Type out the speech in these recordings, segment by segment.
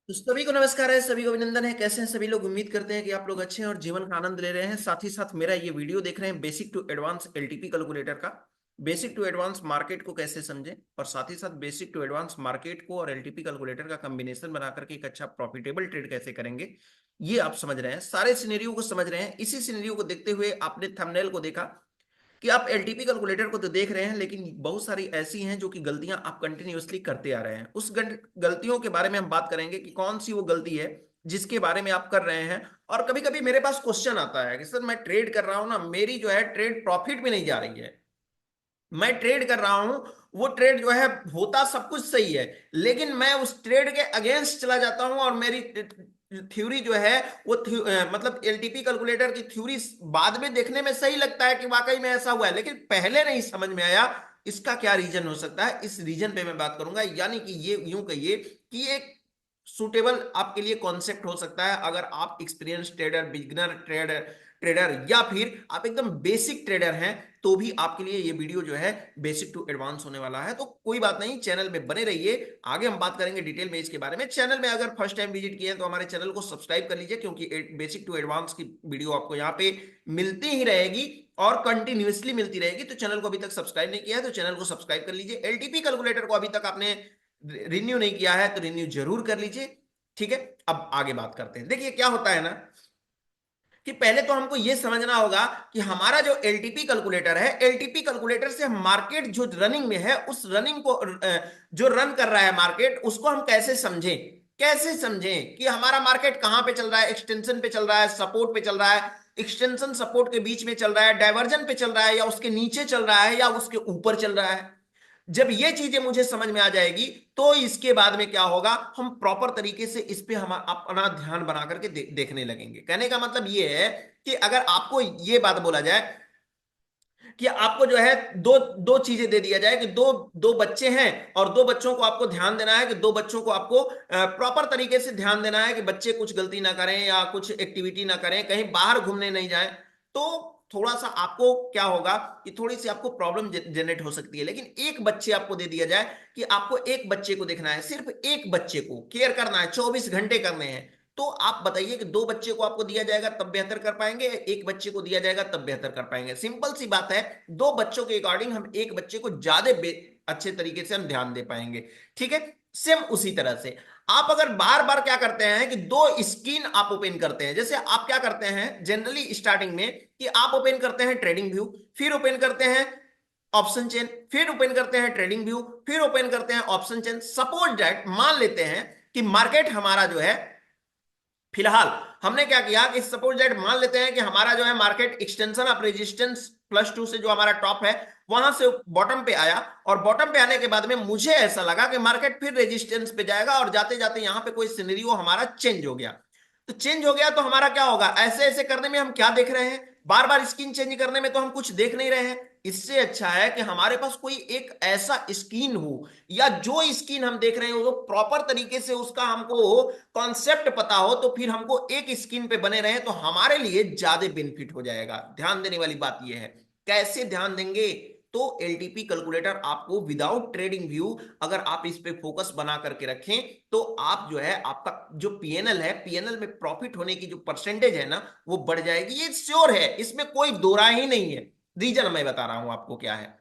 तो सभी को नमस्कार है, सभी को अभिनंदन है। कैसे हैं सभी लोग? उम्मीद करते हैं कि आप लोग अच्छे हैं और जीवन का आनंद ले रहे हैं। साथ ही साथ मेरा ये वीडियो देख रहे हैं basic to advance LTP calculator का। बेसिक टू एडवांस मार्केट को कैसे समझें और साथ ही साथ बेसिक टू एडवांस मार्केट को और एलटीपी कैलकुलेटर का कॉम्बिनेशन बना करके एक अच्छा प्रॉफिटेबल ट्रेड कैसे करेंगे, ये आप समझ रहे हैं। सारे सिनेरियो को समझ रहे हैं। इसी सिनेरियो को देखते हुए आपने थंबनेल को देखा कि आप एलटीपी कैलकुलेटर को तो देख रहे हैं, लेकिन बहुत सारी ऐसी हैं जो कि गलतियां आप कंटिन्यूअसली करते आ रहे हैं। उस गलतियों के बारे में हम बात करेंगे कि कौन सी वो गलती है जिसके बारे में आप कर रहे हैं। और कभी कभी मेरे पास क्वेश्चन आता है कि सर मैं ट्रेड कर रहा हूं ना, मेरी जो है ट्रेड प्रॉफिट में नहीं जा रही है। मैं ट्रेड कर रहा हूं, वो ट्रेड जो है होता सब कुछ सही है, लेकिन मैं उस ट्रेड के अगेंस्ट चला जाता हूं और मेरी थ्योरी जो है वो मतलब एलटीपी कैलकुलेटर की थ्योरी बाद में देखने में सही लगता है कि वाकई में ऐसा हुआ है, लेकिन पहले नहीं समझ में आया इसका क्या रीजन हो सकता है। इस रीजन पे मैं बात करूंगा। यानी कि ये यूं कहिए कि एक सुटेबल आपके लिए कॉन्सेप्ट हो सकता है अगर आप experience trader, beginner trader trader या फिर आप एकदम बेसिक ट्रेडर हैं, तो भी आपके लिए ये वीडियो जो है बेसिक टू एडवांस होने वाला है। तो कोई बात नहीं, चैनल में बने रहिए। आगे हम बात करेंगे डिटेल में इसके बारे में। चैनल में अगर फर्स्ट टाइम विजिट किए हैं तो हमारे चैनल को सब्सक्राइब कर लीजिए, क्योंकि बेसिक टू एडवांस की वीडियो आपको यहाँ पे मिलती ही रहेगी और कंटिन्यूसली मिलती रहेगी। तो चैनल को अभी तक सब्सक्राइब नहीं किया है तो चैनल को सब्सक्राइब कर लीजिए। एलटीपी कैलकुलेटर को अभी तक आपने रिन्यू नहीं किया है तो रिन्यू जरूर कर लीजिए। ठीक है, अब आगे बात करते हैं। देखिए क्या होता है ना कि पहले तो हमको यह समझना होगा कि हमारा जो एलटीपी कैलकुलेटर है, एलटीपी कैलकुलेटर से हम मार्केट जो रनिंग में है उस रनिंग को जो रन कर रहा है मार्केट, उसको हम कैसे समझें। कैसे समझें कि हमारा मार्केट कहां पे चल रहा है? एक्सटेंशन पे चल रहा है, सपोर्ट पे चल रहा है, एक्सटेंशन सपोर्ट के बीच में चल रहा है, डायवर्जन पे चल रहा है, या उसके नीचे चल रहा है, या उसके ऊपर चल रहा है। जब ये चीजें मुझे समझ में आ जाएगी तो इसके बाद में क्या होगा, हम प्रॉपर तरीके से इस पे हम अपना ध्यान बना करके देखने लगेंगे। कहने का मतलब ये है कि अगर आपको ये बात बोला जाए कि आपको जो है दो दो चीजें दे दिया जाए कि दो दो बच्चे हैं और दो बच्चों को आपको ध्यान देना है कि दो बच्चों को आपको प्रॉपर तरीके से ध्यान देना है कि बच्चे कुछ गलती ना करें या कुछ एक्टिविटी ना करें, कहीं बाहर घूमने नहीं जाएं। तो थोड़ा सा आपको क्या होगा कि थोड़ी सी आपको प्रॉब्लम जनरेट हो सकती है। लेकिन एक बच्चे आपको दे दिया जाए कि आपको एक बच्चे को देखना है, सिर्फ एक बच्चे को केयर करना है, 24 घंटे करने हैं। तो आप बताइए कि दो बच्चे को आपको दिया जाएगा तब बेहतर कर पाएंगे, एक बच्चे को दिया जाएगा तब बेहतर कर पाएंगे? सिंपल सी बात है, दो बच्चों के अकॉर्डिंग हम एक बच्चे को ज्यादा अच्छे तरीके से हम ध्यान दे पाएंगे। ठीक है, सेम उसी तरह से आप अगर बार बार क्या करते हैं कि दो स्क्रीन आप ओपन करते हैं, जैसे आप क्या करते हैं जनरली स्टार्टिंग में कि आप ओपन करते हैं ट्रेडिंग व्यू, फिर ओपन करते हैं ऑप्शन चेन, फिर ओपन करते हैं ट्रेडिंग व्यू, फिर ओपन करते हैं ऑप्शन चेन। सपोज दैट मान लेते हैं कि मार्केट हमारा जो है फिलहाल हमने क्या किया कि सपोज दैट मान लेते हैं कि हमारा जो है मार्केट एक्सटेंशन ऑफ रेजिस्टेंस +2 से जो हमारा टॉप है वहां से बॉटम पे आया, और बॉटम पे आने के बाद में मुझे ऐसा लगा कि मार्केट फिर रेजिस्टेंस पे जाएगा और जाते जाते यहां पे कोई सिनेरियो हमारा चेंज हो गया। तो चेंज हो गया तो हमारा क्या होगा? ऐसे ऐसे करने में हम क्या देख रहे हैं? बार बार स्क्रीन चेंज करने में तो हम कुछ देख नहीं रहे हैं। इससे अच्छा है कि हमारे पास कोई एक ऐसा स्क्रीन हो, या जो स्क्रीन हम देख रहे हैं वो प्रॉपर तरीके से उसका हमको कॉन्सेप्ट पता हो, तो फिर हमको एक स्क्रीन पे बने रहे तो हमारे लिए ज्यादा बेनिफिट हो जाएगा। ध्यान देने वाली बात यह है। कैसे ध्यान देंगे? तो एलटीपी कैलकुलेटर आपको विदाउट ट्रेडिंग व्यू अगर आप इस पे फोकस बना करके रखें तो आप जो है आपका जो पीएनएल है, पीएनएल में प्रॉफिट होने की जो परसेंटेज है ना वो बढ़ जाएगी। ये श्योर है, इसमें कोई दो राय ही नहीं है। रीजन मैं बता रहा हूं आपको क्या है।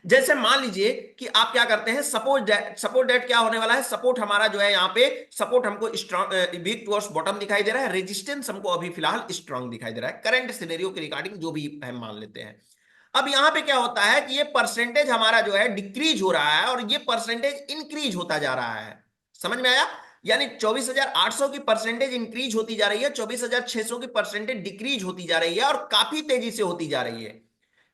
जैसे मान लीजिए कि आप क्या करते हैं, सपोर्ट डेट क्या होने वाला है? सपोर्ट हमारा जो है यहाँ पे सपोर्ट हमको स्ट्रॉन्ग वीक टुवर्ड्स बॉटम दिखाई दे रहा है, रेजिस्टेंस हमको अभी फिलहाल स्ट्रॉन्ग दिखाई दे रहा है करंट सिनेरियो के रिगार्डिंग जो भी हम मान लेते हैं। अब यहां पे क्या होता है कि ये परसेंटेज हमारा जो है डिक्रीज हो रहा है और ये परसेंटेज इंक्रीज होता जा रहा है। समझ में आया? यानी 24,800 की परसेंटेज इंक्रीज होती जा रही है, 24,600 की परसेंटेज डिक्रीज होती जा रही है और काफी तेजी से होती जा रही है।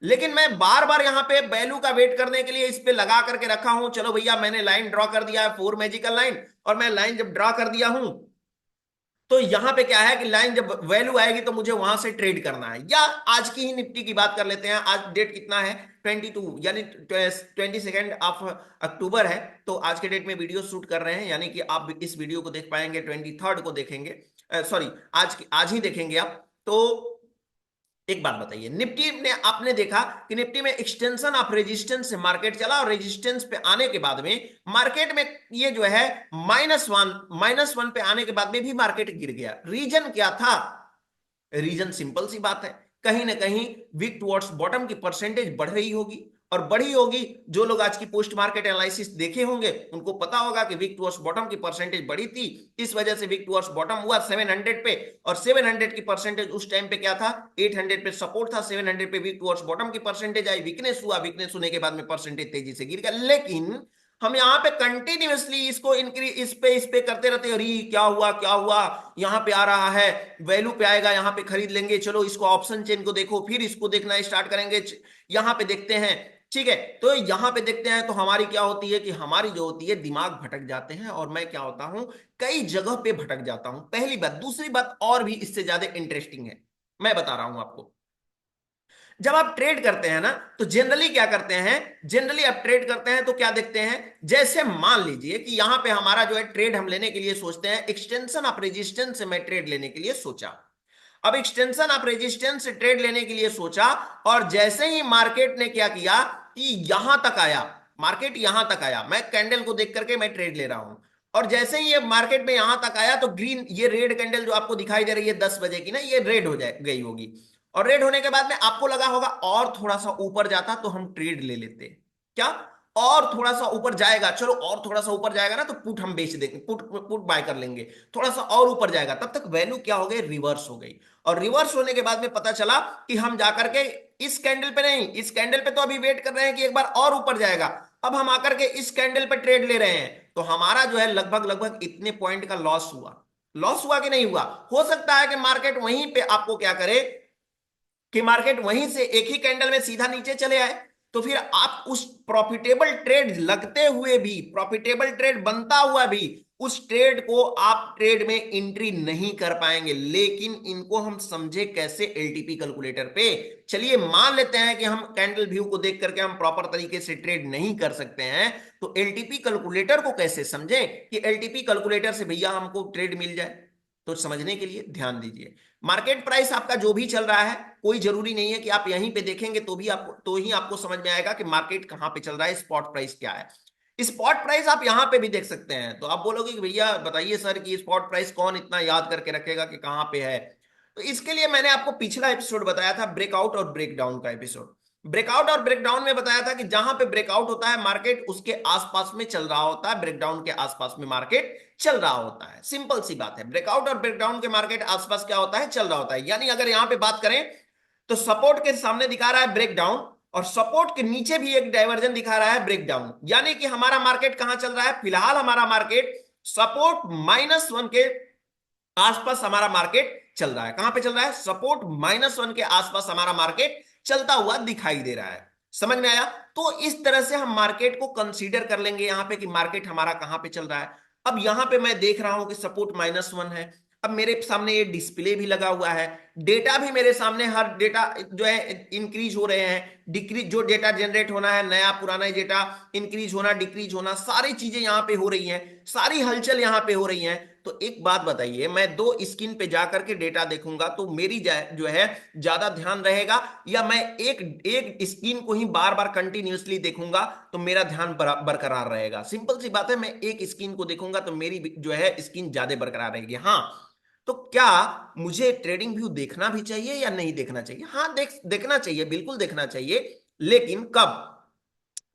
लेकिन मैं बार बार यहां पे वैल्यू का वेट करने के लिए इस पे लगा करके रखा हूं, चलो भैया मैंने लाइन ड्रॉ कर दिया है, 4 मैजिकल लाइन, और मैं लाइन जब ड्रॉ कर दिया हूं तो यहां पे क्या है कि लाइन जब वैल्यू आएगी तो मुझे वहां से ट्रेड करना है। या आज की ही निफ्टी की बात कर लेते हैं। आज डेट कितना है? 22, यानी 22 अक्टूबर है। तो आज के डेट में वीडियो शूट कर रहे हैं, यानी कि आप इस वीडियो को देख पाएंगे 23 को देखेंगे, सॉरी आज ही देखेंगे आप। तो एक बात बताइए, निफ्टी में आपने देखा कि निफ्टी में एक्सटेंशन ऑफ रेजिस्टेंस से मार्केट चला और रेजिस्टेंस पे आने के बाद में मार्केट में ये जो है माइनस वन पे आने के बाद में भी मार्केट गिर गया। रीजन क्या था? रीजन सिंपल सी बात है, कहीं ना कहीं वीक टुवर्ड्स बॉटम की परसेंटेज बढ़ रही होगी, और बढ़ी होगी। जो लोग आज की पोस्ट मार्केट एनालिसिस देखे होंगे उनको पता होगा कि वीक टुवर्ड्स बॉटम की परसेंटेज बढ़ी थी, इस वजह से वीक टुवर्ड्स बॉटम हुआ 700 पे, और 700 की परसेंटेज उस टाइम पे क्या था, 800 पे सपोर्ट था, 700 पे वीक टुवर्ड्स बॉटम की परसेंटेज आई, वीकनेस हुआ, वीकनेस होने के बाद में परसेंटेज तेजी से गिर गया। लेकिन हम यहाँ पे कंटिन्यूअसली इसको इंक्रीज इस पे करते रहते, अरे क्या हुआ क्या हुआ, यहाँ पे आ रहा है, वैल्यू पे आएगा, यहाँ पे खरीद लेंगे, चलो इसको ऑप्शन चेन को देखो, फिर इसको देखना स्टार्ट करेंगे, यहाँ पे देखते हैं। ठीक है, तो यहाँ पे देखते हैं तो हमारी क्या होती है कि हमारी जो होती है दिमाग भटक जाते हैं, और मैं क्या होता हूं, कई जगह पे भटक जाता हूं। पहली बात। दूसरी बात और भी इससे ज्यादा इंटरेस्टिंग है, मैं बता रहा हूं आपको। जब आप ट्रेड करते हैं ना, तो जनरली क्या करते हैं, जनरली आप ट्रेड करते हैं तो क्या देखते हैं, जैसे मान लीजिए कि यहां पे हमारा जो है ट्रेड हम लेने के लिए सोचते हैं, एक्सटेंशन ऑफ रेजिस्टेंस से मैं ट्रेड लेने के लिए सोचा। अब एक्सटेंशन ऑफ रेजिस्टेंस से ट्रेड लेने के लिए सोचा, और जैसे ही मार्केट ने क्या किया कि यहां तक आया, मार्केट यहां तक आया, मैं कैंडल को देख करके मैं ट्रेड ले रहा हूं, और जैसे ही ये मार्केट में यहां तक आया तो ग्रीन, ये रेड कैंडल जो आपको दिखाई दे रही है 10 बजे की ना, ये रेड हो जाए गई होगी, और रेड होने के बाद में आपको लगा होगा और थोड़ा सा ऊपर जाता तो हम ट्रेड ले लेते। क्या? और थोड़ा सा ऊपर जाएगा, चलो और थोड़ा सा ऊपर जाएगा ना तो पुट हम बेच देंगे, पुट पुट बाय कर लेंगे, थोड़ा सा और ऊपर जाएगा, तब तक वैल्यू क्या हो गई, रिवर्स हो गई। और रिवर्स होने के बाद में पता चला कि हम जाकर के इस कैंडल पे नहीं, इस कैंडल पे तो अभी वेट कर रहे हैं कि एक बार और ऊपर जाएगा, अब हम आकर के इस कैंडल पे ट्रेड ले रहे हैं, तो हमारा जो है लगभग लगभग इतने पॉइंट का लॉस हुआ। लॉस हुआ कि नहीं हुआ? हो सकता है कि मार्केट वहीं पे आपको क्या करे कि मार्केट वहीं से एक ही कैंडल में सीधा नीचे चले आए, तो फिर आप उस प्रॉफिटेबल ट्रेड लगते हुए भी, प्रॉफिटेबल ट्रेड बनता हुआ भी, उस ट्रेड को आप ट्रेड में एंट्री नहीं कर पाएंगे। लेकिन इनको हम समझे कैसे, एलटीपी कैलकुलेटर पे। चलिए मान लेते हैं कि हम कैंडल व्यू को देख करके हम प्रॉपर तरीके से ट्रेड नहीं कर सकते हैं, तो एलटीपी कैलकुलेटर को कैसे समझें कि एलटीपी कैलकुलेटर से भैया हमको ट्रेड मिल जाए। तो समझने के लिए ध्यान दीजिए, मार्केट प्राइस आपका जो भी चल रहा है, कोई जरूरी नहीं है कि आप यहीं पे देखेंगे तो भी आपको, तो ही आपको समझ में आएगा कि मार्केट कहां पे चल रहा है, स्पॉट प्राइस क्या है। स्पॉट प्राइस आप यहां पे भी देख सकते हैं, तो आप बोलोगे कि भैया बताइए सर कि स्पॉट प्राइस कौन इतना याद करके रखेगा कि कहां पे है। तो इसके लिए मैंने आपको पिछला एपिसोड बताया था, ब्रेकआउट और ब्रेकडाउन का एपिसोड। ब्रेकआउट और ब्रेकडाउन में बताया था कि जहां पे ब्रेकआउट होता है मार्केट उसके आसपास में चल रहा होता है, ब्रेकडाउन के आसपास में मार्केट चल रहा होता है। सिंपल सी बात है, ब्रेकआउट और ब्रेकडाउन के मार्केट आसपास क्या होता है, चल रहा होता है। यानी अगर यहां पे बात करें तो सपोर्ट के सामने दिखा रहा है ब्रेकडाउन, और सपोर्ट के नीचे भी एक डाइवर्जन दिखा रहा है ब्रेकडाउन, यानी कि हमारा मार्केट कहां चल रहा है, फिलहाल हमारा मार्केट सपोर्ट -1 के आसपास हमारा मार्केट चल रहा है। कहां पे चल रहा है, सपोर्ट -1 के आसपास हमारा मार्केट चलता हुआ दिखाई दे रहा है। समझ में आया? तो इस तरह से हम मार्केट को कंसीडर कर लेंगे यहां पे कि मार्केट हमारा कहां पे चल रहा है। अब यहां पे मैं देख रहा हूं कि सपोर्ट -1 है, अब मेरे सामने ये डिस्प्ले भी लगा हुआ है, डेटा भी मेरे सामने, हर डेटा जो है इंक्रीज हो रहे हैं, डिक्रीज, जो डेटा जनरेट होना है, नया पुराना डेटा इंक्रीज होना डिक्रीज होना, सारी चीजें यहां पे हो रही हैं, सारी हलचल यहां पे हो रही हैं। तो एक बात बताइए, मैं दो स्क्रीन पे जाकर के डेटा देखूंगा तो मेरी जो है ज्यादा ध्यान रहेगा, या मैं एक एक स्क्रीन को ही बार बार कंटिन्यूअसली देखूंगा तो मेरा ध्यान बरकरार रहेगा? सिंपल सी बात है, मैं एक स्क्रीन को देखूंगा तो मेरी जो है स्क्रीन ज्यादा बरकरार रहेगी। हाँ, तो क्या मुझे ट्रेडिंग व्यू देखना भी चाहिए या नहीं देखना चाहिए? हाँ, देखना चाहिए, बिल्कुल देखना चाहिए, लेकिन कब?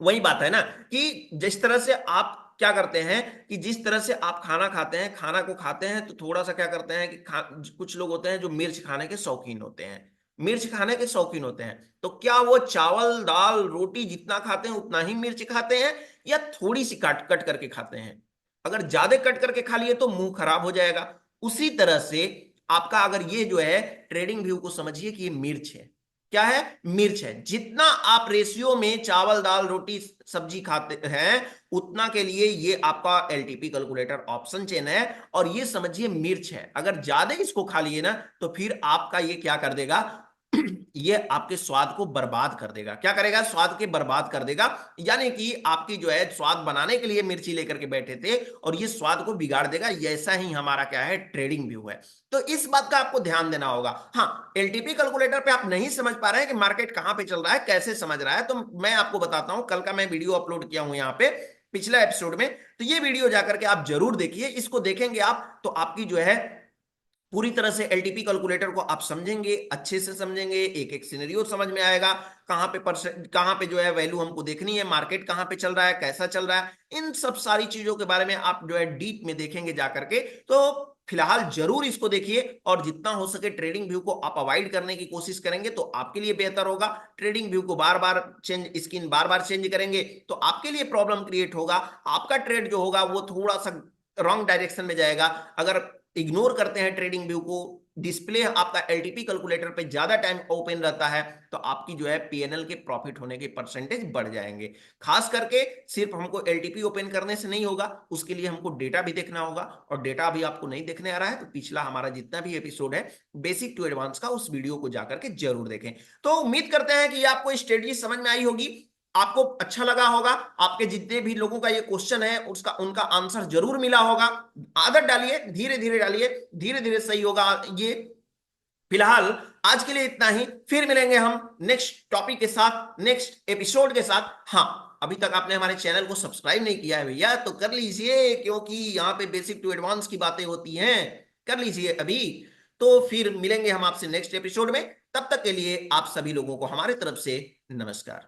वही बात है ना कि जिस तरह से आप क्या करते हैं कि जिस तरह से आप खाना खाते हैं, खाना को खाते हैं तो थोड़ा सा क्या करते हैं कि कुछ लोग होते हैं जो मिर्च खाने के शौकीन होते हैं, मिर्च खाने के शौकीन होते हैं, तो क्या वो चावल दाल रोटी जितना खाते हैं उतना ही मिर्च खाते हैं, या थोड़ी सी कट कट करके खाते हैं? अगर ज्यादा कट करके खा लिए तो मुंह खराब हो जाएगा। उसी तरह से आपका अगर ये जो है ट्रेडिंग व्यू को समझिए कि ये मिर्च है। क्या है? मिर्च है। जितना आप रेशियो में चावल दाल रोटी सब्जी खाते हैं उतना के लिए ये आपका एलटीपी कैलकुलेटर ऑप्शन चेन है, और ये समझिए मिर्च है। अगर ज्यादा इसको खा लिए ना तो फिर आपका ये क्या कर देगा, ये आपके स्वाद को बर्बाद कर देगा। क्या करेगा? स्वाद के बर्बाद कर देगा। यानी कि आपकी जो है स्वाद बनाने के लिए मिर्ची लेकर के बैठे थे और ये स्वाद को बिगाड़ देगा। ऐसा ही हमारा क्या है, ट्रेडिंग व्यू है। तो इस बात का आपको ध्यान देना होगा। हाँ, एलटीपी कैलकुलेटर पे आप नहीं समझ पा रहे हैं कि मार्केट कहां पे चल रहा है, कैसे समझ रहा है, तो मैं आपको बताता हूं। कल का मैं वीडियो अपलोड किया हूं यहाँ पे पिछला एपिसोड में, तो ये वीडियो जाकर के आप जरूर देखिए। इसको देखेंगे आप तो आपकी जो है पूरी तरह से एलटीपी कैलकुलेटर को आप समझेंगे, अच्छे से समझेंगे, एक एक सिनेरियो समझ में आएगा। कहां पे परसेंट, कहां पे जो है वैल्यू हमको देखनी है, मार्केट कहां पे चल रहा है, कैसा चल रहा है, इन सब सारी चीजों के बारे में आप जो है डीप में देखेंगे जाकर के। तो फिलहाल जरूर इसको देखिए और जितना हो सके ट्रेडिंग व्यू को आप अवॉइड करने की कोशिश करेंगे तो आपके लिए बेहतर होगा। ट्रेडिंग व्यू को बार बार चेंज, स्क्रीन बार बार चेंज करेंगे तो आपके लिए प्रॉब्लम क्रिएट होगा। आपका ट्रेड जो होगा वो थोड़ा सा रॉन्ग डायरेक्शन में जाएगा। अगर इग्नोर करते हैं ट्रेडिंग व्यू को, डिस्प्ले आपका एलटीपी कैलकुलेटर पे ज्यादा टाइम ओपन रहता है तो आपकी जो है पीएनएल के प्रॉफिट होने के परसेंटेज बढ़ जाएंगे। खास करके सिर्फ हमको एलटीपी ओपन करने से नहीं होगा, उसके लिए हमको डेटा भी देखना होगा। और डेटा भी आपको नहीं देखने आ रहा है तो पिछला हमारा जितना भी एपिसोड है बेसिक टू एडवांस का, उस वीडियो को जाकर के जरूर देखें। तो उम्मीद करते हैं कि आपको स्ट्रेटजी समझ में आई होगी, आपको अच्छा लगा होगा। आपके जितने भी लोगों का ये क्वेश्चन है उसका उनका आंसर जरूर मिला होगा। आदत डालिए, धीरे धीरे डालिए, धीरे धीरे सही होगा ये। फिलहाल आज के लिए इतना ही, फिर मिलेंगे हम नेक्स्ट टॉपिक के साथ, नेक्स्ट एपिसोड के साथ। हाँ, अभी तक आपने हमारे चैनल को सब्सक्राइब नहीं किया है भैया तो कर लीजिए, क्योंकि यहाँ पे बेसिक टू एडवांस की बातें होती हैं। कर लीजिए अभी। तो फिर मिलेंगे हम आपसे नेक्स्ट एपिसोड में। तब तक के लिए आप सभी लोगों को हमारे तरफ से नमस्कार।